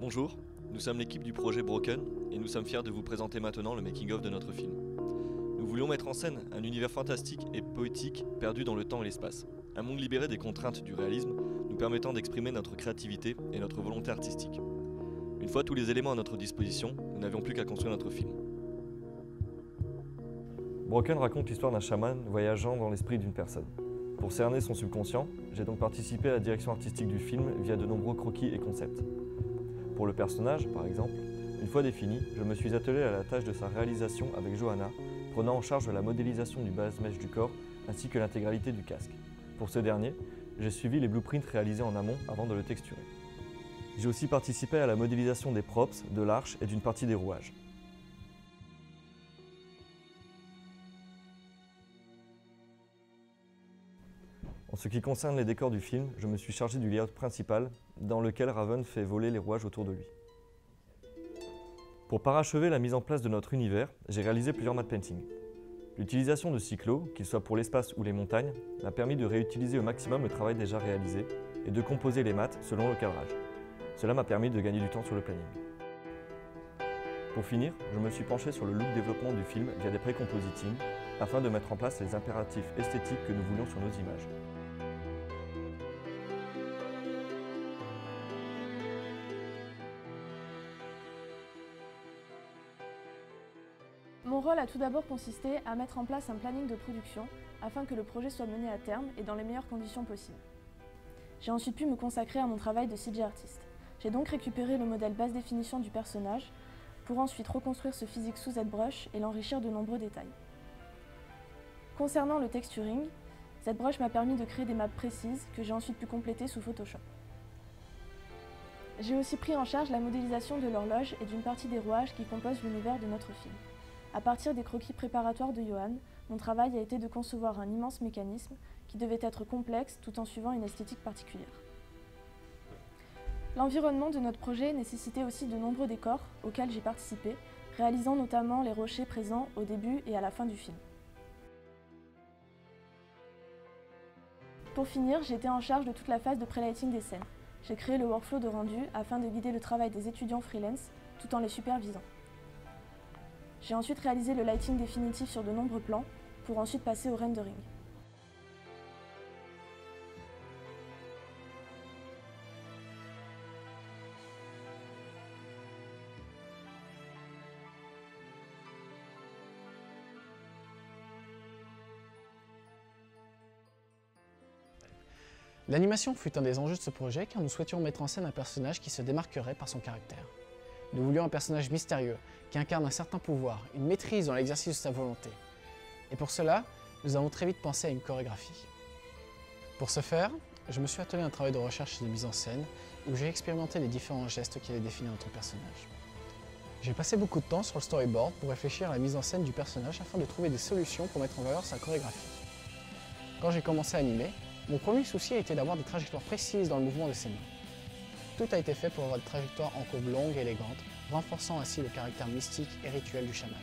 Bonjour, nous sommes l'équipe du projet Broken et nous sommes fiers de vous présenter maintenant le making-of de notre film. Nous voulions mettre en scène un univers fantastique et poétique perdu dans le temps et l'espace. Un monde libéré des contraintes du réalisme, nous permettant d'exprimer notre créativité et notre volonté artistique. Une fois tous les éléments à notre disposition, nous n'avions plus qu'à construire notre film. Broken raconte l'histoire d'un chaman voyageant dans l'esprit d'une personne. Pour cerner son subconscient, j'ai donc participé à la direction artistique du film via de nombreux croquis et concepts. Pour le personnage, par exemple, une fois défini, je me suis attelé à la tâche de sa réalisation avec Johanna, prenant en charge la modélisation du base-mèche du corps ainsi que l'intégralité du casque. Pour ce dernier, j'ai suivi les blueprints réalisés en amont avant de le texturer. J'ai aussi participé à la modélisation des props, de l'arche et d'une partie des rouages. En ce qui concerne les décors du film, je me suis chargé du layout principal, dans lequel Raven fait voler les rouages autour de lui. Pour parachever la mise en place de notre univers, j'ai réalisé plusieurs matte paintings. L'utilisation de cyclos, qu'ils soient pour l'espace ou les montagnes, m'a permis de réutiliser au maximum le travail déjà réalisé et de composer les mattes selon le cadrage. Cela m'a permis de gagner du temps sur le planning. Pour finir, je me suis penché sur le look développement du film via des pré-compositing, afin de mettre en place les impératifs esthétiques que nous voulions sur nos images. Mon rôle a tout d'abord consisté à mettre en place un planning de production afin que le projet soit mené à terme et dans les meilleures conditions possibles. J'ai ensuite pu me consacrer à mon travail de CG artiste. J'ai donc récupéré le modèle basse définition du personnage pour ensuite reconstruire ce physique sous ZBrush et l'enrichir de nombreux détails. Concernant le texturing, ZBrush m'a permis de créer des maps précises que j'ai ensuite pu compléter sous Photoshop. J'ai aussi pris en charge la modélisation de l'horloge et d'une partie des rouages qui composent l'univers de notre film. À partir des croquis préparatoires de Johan, mon travail a été de concevoir un immense mécanisme qui devait être complexe tout en suivant une esthétique particulière. L'environnement de notre projet nécessitait aussi de nombreux décors auxquels j'ai participé, réalisant notamment les rochers présents au début et à la fin du film. Pour finir, j'étais en charge de toute la phase de pré-lighting des scènes. J'ai créé le workflow de rendu afin de guider le travail des étudiants freelance tout en les supervisant. J'ai ensuite réalisé le lighting définitif sur de nombreux plans, pour ensuite passer au rendering. L'animation fut un des enjeux de ce projet car nous souhaitions mettre en scène un personnage qui se démarquerait par son caractère. Nous voulions un personnage mystérieux, qui incarne un certain pouvoir, une maîtrise dans l'exercice de sa volonté. Et pour cela, nous avons très vite pensé à une chorégraphie. Pour ce faire, je me suis attelé à un travail de recherche et de mise en scène, où j'ai expérimenté les différents gestes qui allaient définir notre personnage. J'ai passé beaucoup de temps sur le storyboard pour réfléchir à la mise en scène du personnage afin de trouver des solutions pour mettre en valeur sa chorégraphie. Quand j'ai commencé à animer, mon premier souci a été d'avoir des trajectoires précises dans le mouvement de ses mains. Tout a été fait pour avoir des trajectoires en courbe longue et élégante, renforçant ainsi le caractère mystique et rituel du chaman.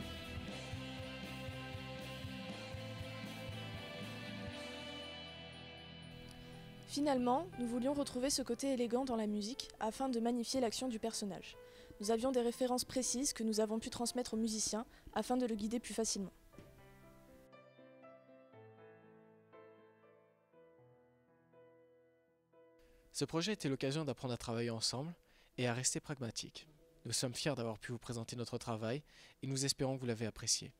Finalement, nous voulions retrouver ce côté élégant dans la musique afin de magnifier l'action du personnage. Nous avions des références précises que nous avons pu transmettre aux musiciens afin de le guider plus facilement. Ce projet était l'occasion d'apprendre à travailler ensemble et à rester pragmatique. Nous sommes fiers d'avoir pu vous présenter notre travail et nous espérons que vous l'avez apprécié.